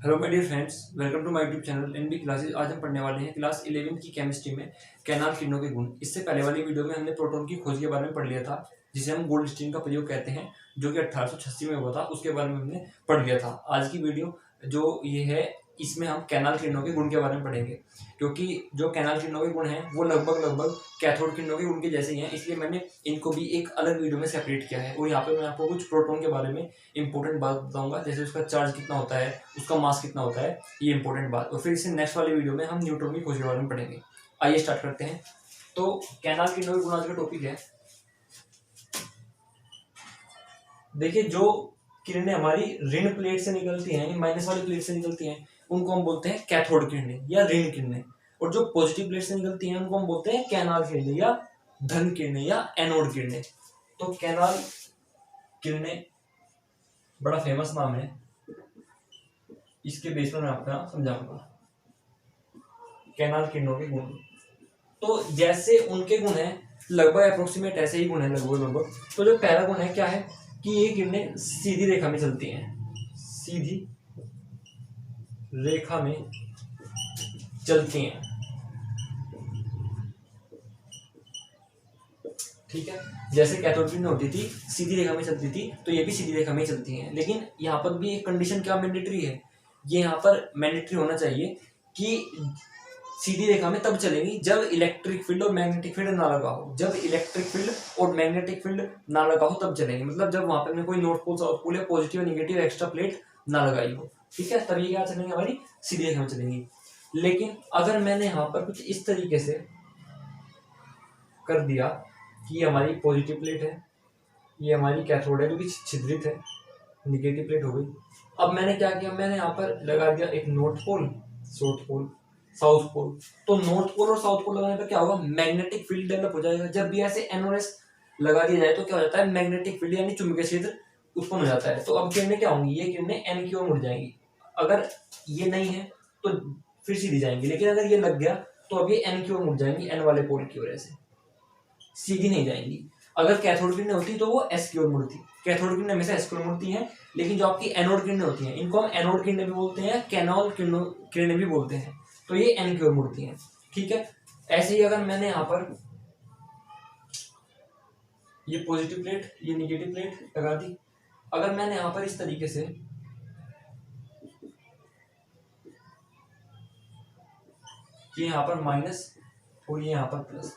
Hello my dear friends, welcome to my YouTube channel NB classes. आज हम पढ़ने वाले हैं क्लास 11 की केमिस्ट्री में कैनाल किरणों के गुण। इससे पहले वाली वीडियो में हमने प्रोटॉन की खोज के बारे में पढ़ लिया था, जिसे हम गोल्ड स्टीन का प्रयोग कहते हैं, जो कि 1886 में हुआ था। उसके बारे में हमने पढ़ लिया था। आज की वीडियो जो ये है, इसमें हम कैनाल किरणों के गुण के बारे में पढ़ेंगे, क्योंकि जो कैनाल किरणों के गुण हैं वो लगभग कैथोड किरणों के गुण के जैसे ही हैं, इसलिए मैंने इनको भी एक अलग वीडियो में सेपरेट किया है। और यहाँ पे मैं आपको कुछ प्रोटॉन के बारे में इंपॉर्टेंट बात बताऊंगा, जैसे उसका चार्ज कितना होता है, उसका मास कितना होता है, ये इंपॉर्टेंट बात। और फिर इससे नेक्स्ट वाली वीडियो में हम न्यूट्रॉन की खोज के बारे में पढ़ेंगे। आइए स्टार्ट करते हैं। तो कैनाल किरणों के गुण आज का टॉपिक है। देखिए, जो किरणें हमारी ऋण प्लेट से निकलती हैं, माइनस वाली प्लेट से निकलती हैं, उनको हम बोलते हैं कैथोड किरणें या ऋण किरणें। और जो पॉजिटिव प्लेट से निकलती हैं, उनको हम बोलते हैं कैनाल किरणें या धन किरणें या एनोड किरणें। तो कैनाल किरणें बड़ा फेमस नाम है, इसके बेस पर मैं आपको समझाऊंगा कैनाल किरणों के गुण। तो जैसे उनके गुण हैं, लगभग अप्रोक्सीमेट ऐसे ही गुण है, लगभग। तो जो पहला गुण है क्या है कि ये किरणें सीधी रेखा में चलती हैं, सीधी रेखा में चलती हैं। ठीक है, जैसे कैथोड किरणें होती थी सीधी रेखा में चलती थी, तो ये भी सीधी रेखा में चलती हैं। लेकिन यहाँ पर भी एक कंडीशन क्या मैंडेटरी है, ये यहाँ पर मैंडेटरी होना चाहिए कि सीधी रेखा में तब चलेंगी जब इलेक्ट्रिक फील्ड और मैग्नेटिक फील्ड ना लगा हो। जब इलेक्ट्रिक फील्ड और मैग्नेटिक फील्ड ना लगा हो तब चलेंगी, मतलब जब वहां पर कोई नॉर्थ पोल साउथ पोल या पॉजिटिव नेगेटिव एक्स्ट्रा प्लेट ना लगाई हो। ठीक है, तब ये क्या चलेंगी, हमारी सीधी रेखा में चलेंगी। लेकिन अगर मैंने यहाँ पर कुछ इस तरीके से कर दिया कि हमारी पॉजिटिव प्लेट है, ये हमारी कैथोड है जो कि छिद्रित है, निगेटिव प्लेट हो गई। अब मैंने क्या किया, मैंने यहाँ पर लगा दिया एक north pole, south pole, south pole. तो नॉर्थ पोल और साउथ पोल लगाने पर क्या होगा, मैग्नेटिक फील्ड डेवलप हो जाएगा। जब भी ऐसे एनओएस लगा दिया जाए तो क्या हो जाता है, मैग्नेटिक फील्ड यानी चुंबकीय क्षेत्र उत्पन्न हो जाता है। तो अब किरणें क्या होंगी, ये किरणें एन की ओर मुड़ जाएंगी। अगर ये नहीं है तो फिर सीधी जाएंगी, लेकिन अगर ये लग गया तो अब ये एन की ओर मुड़ जाएंगी, एन वाले पोल की ओर, ऐसे सीधी नहीं जाएंगी। अगर कैथोड किरणें होती तो वो एस की ओर मुड़ती। कैथोड किरणें हमेशा एस की ओर मुड़ती हैं, लेकिन जो आपकी एनोड किरणें होती हैं, इनको हम एनोड किरणें भी बोलते हैं, कैनोल किरणें भी बोलते हैं। तो ये एन की ओर मुड़ती हैं। ठीक है, ऐसे ही अगर मैंने यहाँ पर ये पॉजिटिव प्लेट, ये नेगेटिव प्लेट लगा दी, अगर मैंने यहाँ पर इस तरीके से ये यहाँ पर माइनस और ये यहाँ पर प्लस,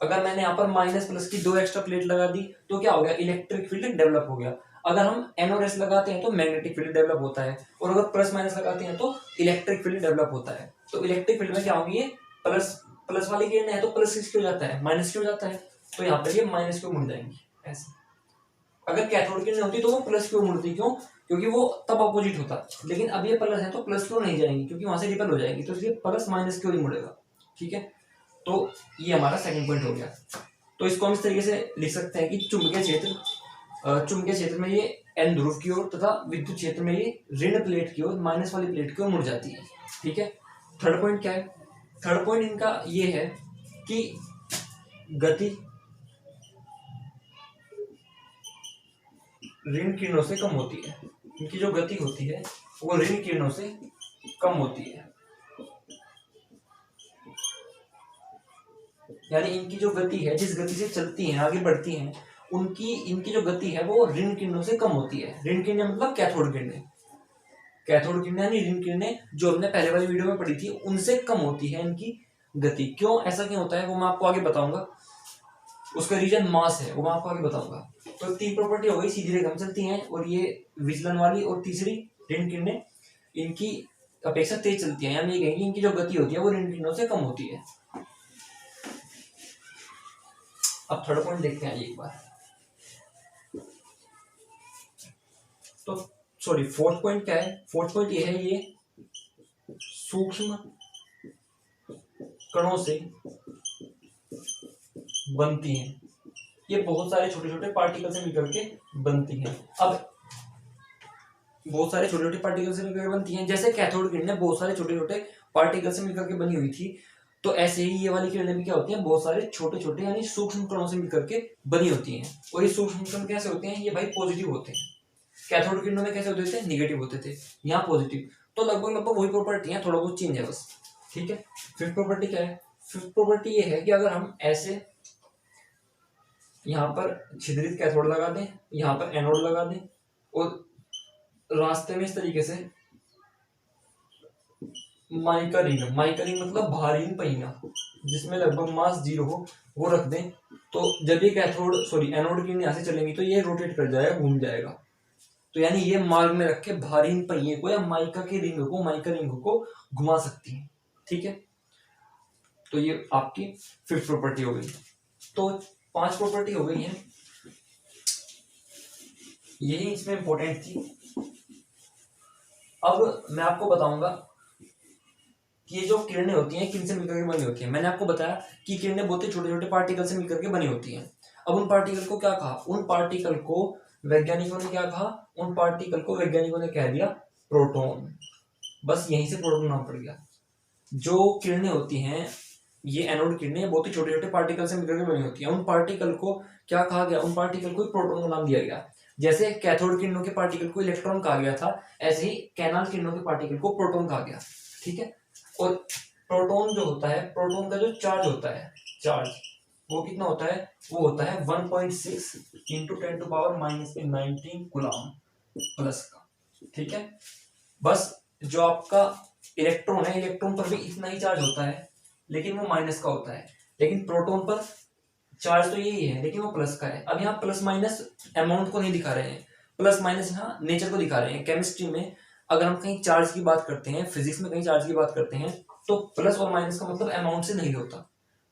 अगर मैंने यहाँ पर माइनस प्लस की दो एक्स्ट्रा प्लेट लगा दी तो क्या हो गया, इलेक्ट्रिक फील्ड डेवलप हो गया। अगर हम एन और एस लगाते हैं तो मैग्नेटिक फील्ड डेवलप होता है, और अगर प्लस माइनस लगाते हैं तो इलेक्ट्रिक फील्ड डेवलप होता है। तो इलेक्ट्रिक फील्ड में क्या होगी, ये प्लस वाली किरण है तो प्लस किसकी हो जाता है, माइनस की हो जाता है। तो यहाँ पर ये माइनस की ओर मुड़ जाएंगी ऐसे। अगर कैथोड किरण होती तो वो प्लस की ओर मुड़ती, क्यों, क्योंकि वो तब अपोजिट होता। लेकिन अब ये प्लस है तो प्लस की ओर नहीं जाएंगी, क्योंकि वहां से रिपल हो जाएगी, तो इसलिए प्लस माइनस की ओर ही मुड़ेगा। ठीक है, तो ये हमारा सेकंड पॉइंट हो गया। तो इसको हम इस तरीके से लिख सकते हैं कि चुंबकीय क्षेत्र में ये एन ध्रुव की ओर तथा विद्युत क्षेत्र में ये ऋण प्लेट की ओर, माइनस वाली प्लेट की ओर मुड़ जाती है। ठीक है, थर्ड पॉइंट क्या है, थर्ड पॉइंट इनका ये है कि गति ऋण किरणों से कम होती है। इनकी जो गति होती है वो ऋण किरणों से कम होती है, यानी इनकी जो गति है, जिस गति से चलती हैं, आगे बढ़ती हैं, इनकी जो गति है वो ऋण किरणों से कम होती है। ऋण किरणें मतलब कैथोड किरणें, कैथोड किरणें यानी ऋण किरणें जो हमने पहले वाली वीडियो में पढ़ी थी उनसे कम होती है इनकी गति। क्यों ऐसा क्यों होता है वो मैं आपको आगे बताऊंगा, उसका रीजन मास है, वो मैं आपको आगे बताऊंगा। तो तीन प्रॉपर्टी हो गई, सीधी रेखा में चलती हैं, और ये विचलन वाली, और तीसरी ऋण किरणें इनकी अपेक्षा तेज चलती है, यानी ये कहेंगे इनकी जो गति होती है वो ऋण किरणों से कम होती है। अब थर्ड पॉइंट देखते हैं एक बार। तो सॉरी, फोर्थ पॉइंट क्या है, फोर्थ पॉइंट ये है, ये सूक्ष्म कणों से बनती हैं। ये बहुत सारे छोटे छोटे पार्टिकल से मिलकर के बनती हैं। अब बहुत सारे छोटे छोटे पार्टिकल से मिलकर बनती हैं, जैसे कैथोड किरणें बहुत सारे छोटे छोटे पार्टिकल से मिलकर के बनी हुई थी, तो ऐसे ही ये वाली किरणें भी क्या होती हैं, बहुत सारे छोटे छोटे यानी सूक्ष्म कणों से मिलकर के बनी होती हैं। और ये सूक्ष्म कण कैसे होते हैं, ये भाई पॉजिटिव होते हैं। कैथोड किरणों में कैसे होते थे, निगेटिव होते थे, यहाँ पॉजिटिव। तो लगभग लगभग वही प्रॉपर्टी है, थोड़ा बहुत चेंज है बस, ठीक है। फिफ्थ प्रॉपर्टी क्या है? फिफ्थ प्रॉपर्टी ये है कि अगर हम ऐसे यहाँ पर छिद्रित कैथोड लगा दें, यहाँ पर एनोड लगा दें, और रास्ते में इस तरीके से माइका रिंग मतलब भारीन पहिया जिसमें लगभग मास 0 हो, वो रख दें, तो जब ये एनोड किरण यहाँ से चलेंगी तो ये रोटेट कर जाएगा, घूम जाएगा। तो यानी ये मार्ग में रख के भारीन पहिए को या माइका रिंग को घुमा सकती है, ठीक है। तो ये आपकी फिफ्थ प्रॉपर्टी हो गई। तो 5 प्रॉपर्टी हो गई है, यही इसमें इंपॉर्टेंट थी। अब मैं आपको बताऊंगा कि ये जो किरणें होती हैं किन से मिलकर के बनी होती हैं। मैंने आपको बताया कि किरणें बहुत ही छोटे छोटे पार्टिकल से मिलकर के बनी होती हैं। अब उन पार्टिकल को क्या कहा? उन पार्टिकल को वैज्ञानिकों ने क्या कहा? उन पार्टिकल को वैज्ञानिकों ने कह दिया प्रोटॉन। बस यहीं से प्रोटॉन नाम पड़ गया। जो किरणें होती हैं, ये एनोड किरणें बहुत ही छोटे छोटे पार्टिकल से मिलकर के बनी होती हैं। उन पार्टिकल को क्या कहा गया? उन पार्टिकल को प्रोटॉन का नाम दिया गया। जैसे कैथोड किरणों के पार्टिकल को इलेक्ट्रॉन कहा गया था, ऐसे ही कैनाल किरणों के पार्टिकल को प्रोटॉन कहा गया, ठीक है। और प्रोटॉन जो होता है, प्रोटॉन का जो चार्ज होता है, चार्ज वो कितना होता है? वो होता है 1.6 इंटू 10⁻⁻19 कूलम प्लस का, ठीक है। बस जो आपका इलेक्ट्रॉन है, इलेक्ट्रॉन पर भी इतना ही चार्ज होता है, लेकिन वो माइनस का होता है। लेकिन प्रोटॉन पर चार्ज तो यही है, लेकिन वो प्लस का है। अब यहाँ प्लस माइनस अमाउंट को नहीं दिखा रहे हैं, प्लस माइनस यहाँ नेचर को दिखा रहे हैं। केमिस्ट्री में अगर हम कहीं चार्ज की बात करते हैं, फिजिक्स में कहीं चार्ज की बात करते हैं, तो प्लस और माइनस का मतलब अमाउंट से नहीं होता।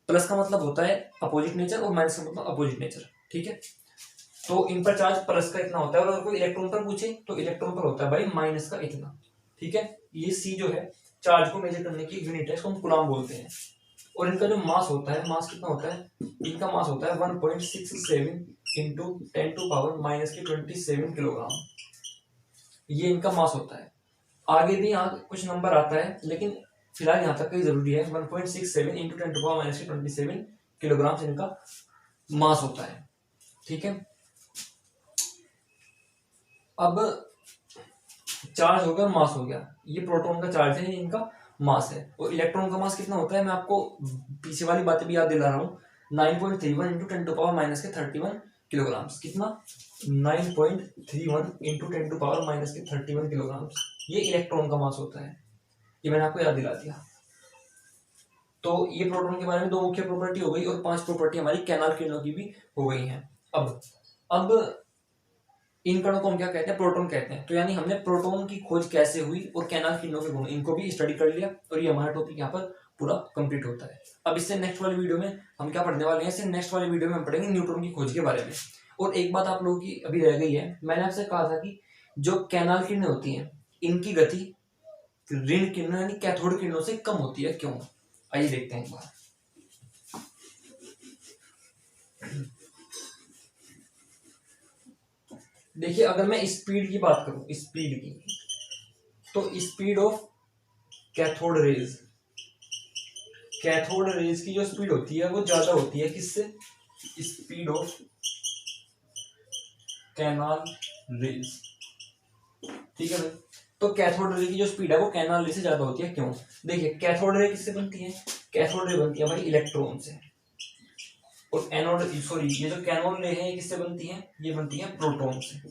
प्लस का मतलब होता है अपोजिट नेचर और माइनस का मतलब अपोजिट नेचर, ठीक है। तो इन पर चार्ज प्लस का इतना होता है, और अगर कोई इलेक्ट्रॉन पर पूछे तो इलेक्ट्रॉन पर होता है भाई माइनस का इतना, ठीक है। ये सी जो है चार्ज को मेजर करने की यूनिट है, इसको हम कूलम बोलते हैं। और इनका जो मास होता है, मास कितना होता है? इनका मास होता है 1.67 इंटू 10⁻⁻27 किलोग्राम। ये इनका मास होता है। आगे भी यहाँ कुछ नंबर आता है, लेकिन फिलहाल यहाँ तक का ही जरूरी है। 1.67 इंटू 10⁻⁻27 किलोग्राम से इनका मास होता है, ठीक है। अब चार्ज हो गया, मास हो गया। ये प्रोटॉन का चार्ज है, ये इनका मास है। और इलेक्ट्रॉन का मास कितना होता है? मैं आपको पीछे वाली बातें भी याद दिला रहा हूँ। 9.31 इंटू 10⁻⁻31 किलोग्राम। कितना? 9.31 इंटू 10⁻⁻31 किलोग्राम। ये इलेक्ट्रॉन का मास होता है, ये मैंने आपको याद दिला दिया। तो ये प्रोटॉन के बारे में 2 मुख्य प्रॉपर्टी हो गई, और 5 प्रॉपर्टी हमारी कैनाल किरणों की भी हो गई हैं। अब इन कणों को हम क्या कहते हैं? प्रोटॉन कहते हैं। तो यानी हमने प्रोटॉन की खोज कैसे हुई और कैनाल किरणों के गुण, इनको भी स्टडी कर लिया, और ये हमारा टॉपिक यहाँ पर पूरा कंप्लीट होता है। अब इससे नेक्स्ट वाली वीडियो में हम क्या पढ़ने वाले हैं? इससे नेक्स्ट वाली वीडियो में हम पढ़ेंगे न्यूट्रॉन की खोज के बारे में। और एक बात आप लोगों की अभी रह गई है, मैंने आपसे कहा था कि जो कैनाल किरणें होती हैं, इनकी गति ऋण किरणों यानी कैथोड किरणों से कम होती है, क्यों? आइए देखते हैं एक बार। देखिए, अगर मैं स्पीड की बात करूं, स्पीड की, तो स्पीड ऑफ कैथोड रेज की जो स्पीड होती है वो ज्यादा होती है किससे? स्पीड ऑफ कैनाल रेज, ठीक है भाई। तो कैथोड रे की जो स्पीड है वो कैनाल रे से ज्यादा होती है, क्यों? देखिए, कैथोड रे किससे बनती है? कैथोड रे बनती है भाई इलेक्ट्रॉन से। और ये जो कैनोड रे है ये किससे बनती है? ये बनती है प्रोटॉन से।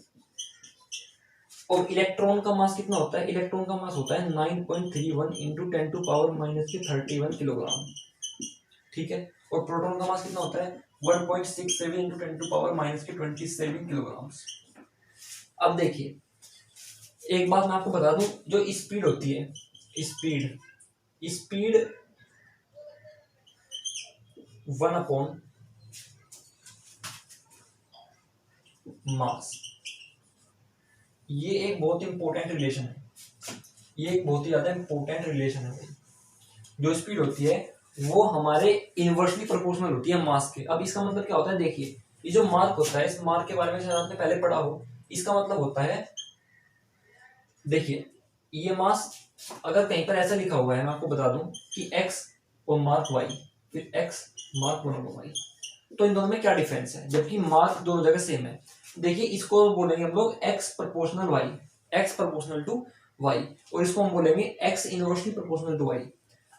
और इलेक्ट्रॉन का मास कितना होता है? इलेक्ट्रॉन का मास होता है 9.31 इंटू 10⁻⁻31 किलोग्राम, ठीक है। और प्रोटॉन का मास कितना होता है? 1.67 इंटू 10⁻⁻27 किलोग्राम। अब देखिए, एक बात मैं आपको बता दूं, जो स्पीड होती है, स्पीड 1 मास, ये एक बहुत इंपॉर्टेंट रिलेशन है। ये एक बहुत ही ज्यादा इंपॉर्टेंट रिलेशन है। जो स्पीड होती है वो हमारे इनवर्सली प्रोपोर्शनल होती है मास के। अब इसका मतलब क्या होता है? देखिए, ये जो मार्क होता है, इस मार्क के बारे में शायद आपने पहले पढ़ा हो। इसका मतलब होता है, देखिए, ये मास अगर कहीं पर ऐसा लिखा हुआ है, मैं आपको बता दूं कि x और मार्क y, फिर x मार्क y, तो इन दोनों में क्या डिफरेंस है? जबकि मार्क दोनों जगह सेम है। देखिए, इसको बोलेंगे हम लोग x proportional y, x proportional to Y, और इसको हम बोलेंगे X inversely proportional to Y.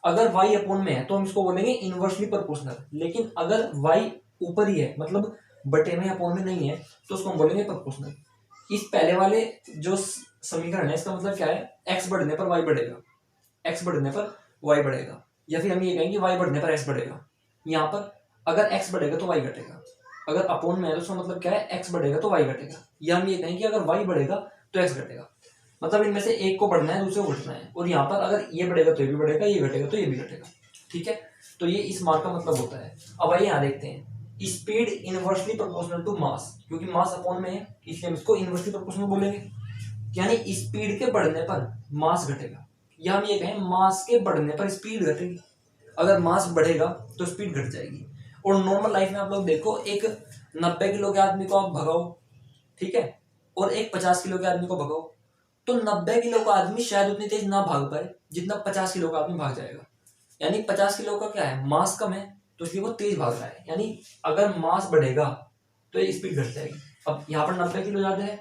अगर वाई अपोन में है तो हम इसको बोलेंगे इनवर्सली प्रोपोर्शनल, लेकिन अगर वाई ऊपर ही है मतलब बटे में अपोन में नहीं है तो उसको हम बोलेंगे प्रोपोर्शनल। इस पहले वाले जो समीकरण है इसका मतलब क्या है, एक्स बढ़ने पर वाई बढ़ेगा, एक्स बढ़ने पर वाई बढ़ेगा, या फिर हम ये कहेंगे वाई बढ़ने पर एक्स बढ़ेगा। यहाँ पर अगर एक्स बढ़ेगा तो वाई घटेगा, अगर अपोन में है तो उसका मतलब क्या है, एक्स बढ़ेगा तो वाई घटेगा, या हम ये कहेंगे कि अगर वाई बढ़ेगा तो एक्स घटेगा। मतलब इनमें से एक को बढ़ना है दूसरे को घटना है, और यहाँ पर अगर ये बढ़ेगा तो ये भी बढ़ेगा, ये घटेगा तो ये भी घटेगा। ठीक है, तो ये इस मार्क का मतलब होता है। अब आइए यहाँ देखते हैं, speed inversely proportional to mass, क्योंकि मास अपोन में है इसलिए हम इसको इनवर्सली प्रोपोर्शनल बोलेंगे, यानी स्पीड के बढ़ने पर मास घटेगा, या हम ये कहें मास के बढ़ने पर स्पीड घटेगी। अगर मास बढ़ेगा तो स्पीड घट जाएगी। और नॉर्मल लाइफ में आप लोग देखो, एक 90 किलो के आदमी को आप भगाओ, ठीक है, और एक 50 किलो के आदमी को भगाओ, तो 90 किलो का आदमी शायद उतनी तेज ना भाग पाए जितना 50 किलो का आदमी भाग जाएगा। यानी 50 किलो का क्या है, मास कम है तो इसलिए वो तेज भाग रहा है, यानी अगर मास बढ़ेगा तो ये स्पीड घट जाएगी। अब यहाँ पर 90 किलो ज्यादा है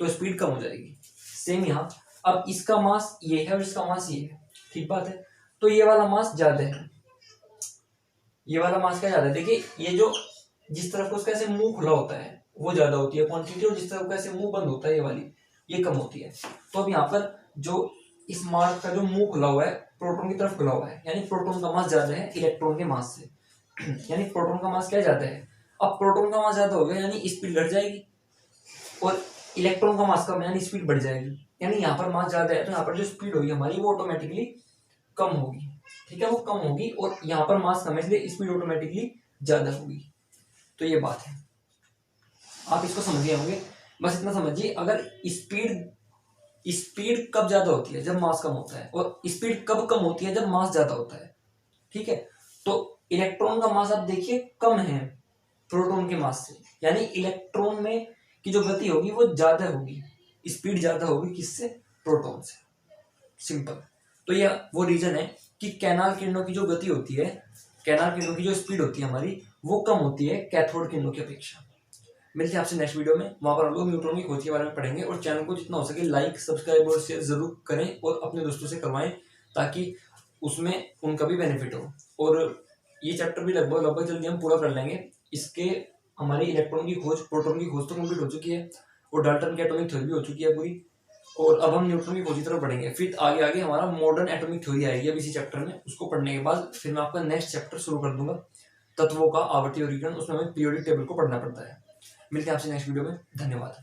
तो स्पीड कम हो जाएगी। सेम यहाँ, अब इसका मास ये है और इसका मास ये है, ठीक बात है, तो ये वाला मास ज्यादा है, ये वाला मास क्या ज्यादा है, देखिए ये जो जिस तरफ को उसका ऐसे मुंह खुला होता है वो ज्यादा होती है क्वांटिटी, और जिस तरफ का ऐसे मुंह बंद होता है ये वाली, ये कम होती है। तो अब यहाँ पर जो इस मास का जो मुंह खुला हुआ है प्रोटॉन की तरफ खुला हुआ है, यानी प्रोटॉन का मास ज्यादा है इलेक्ट्रॉन के मास से, यानी प्रोटॉन का मास क्या ज्यादा है। अब प्रोटॉन का मास ज्यादा हो गया यानी स्पीड घट जाएगी, और इलेक्ट्रॉन का मास कम है यानी स्पीड बढ़ जाएगी, यानी यहाँ पर मास ज्यादा है तो यहाँ पर जो स्पीड होगी हमारी वो ऑटोमेटिकली कम होगी, ठीक है, वो कम होगी, और यहाँ पर मास कम है इसलिए स्पीड ऑटोमेटिकली ज्यादा होगी। तो ये बात है, आप इसको समझ गए होंगे। बस इतना समझिए, अगर स्पीड कब ज्यादा होती है, जब मास कम होता है, और स्पीड कब कम होती है, जब मास ज्यादा होता है। ठीक है, तो इलेक्ट्रॉन का मास आप देखिए कम है प्रोटॉन के मास से, यानी इलेक्ट्रॉन में की जो गति होगी वो ज्यादा होगी, स्पीड ज्यादा होगी किससे, प्रोटॉन से, सिंपल। तो ये वो रीजन है कि कैनाल किरणों की जो गति होती है, कैनाल किरणों की जो स्पीड होती है हमारी, वो कम होती है कैथोड किरणों की अपेक्षा। मिलते हैं आपसे नेक्स्ट वीडियो में, वहां पर हम लोग न्यूट्रॉन की खोज के बारे में पढ़ेंगे, और चैनल को जितना हो सके लाइक सब्सक्राइब और शेयर जरूर करें, और अपने दोस्तों से करवाएं ताकि उसमें उनका भी बेनिफिट हो। और ये चैप्टर भी लगभग जल्दी हम पूरा कर लेंगे। इसके हमारी इलेक्ट्रॉन की खोज, प्रोटॉन की खोज तो कंप्लीट हो चुकी है, और डाल्टन की एटॉमिक थ्योरी भी हो चुकी है पूरी, और अब हम न्यूट्रॉन की खोज की तरफ बढ़ेंगे। फिर आगे आगे हमारा मॉडर्न एटॉमिक थ्योरी आएगी अब इसी चैप्टर में, उसको पढ़ने के बाद फिर मैं आपका नेक्स्ट चैप्टर शुरू कर दूंगा, तत्वों का आवर्ती वर्गीकरण, उसमें हमें पीरियोडिक टेबल को पढ़ना पड़ता है। मिलते हैं आपसे नेक्स्ट वीडियो में, धन्यवाद।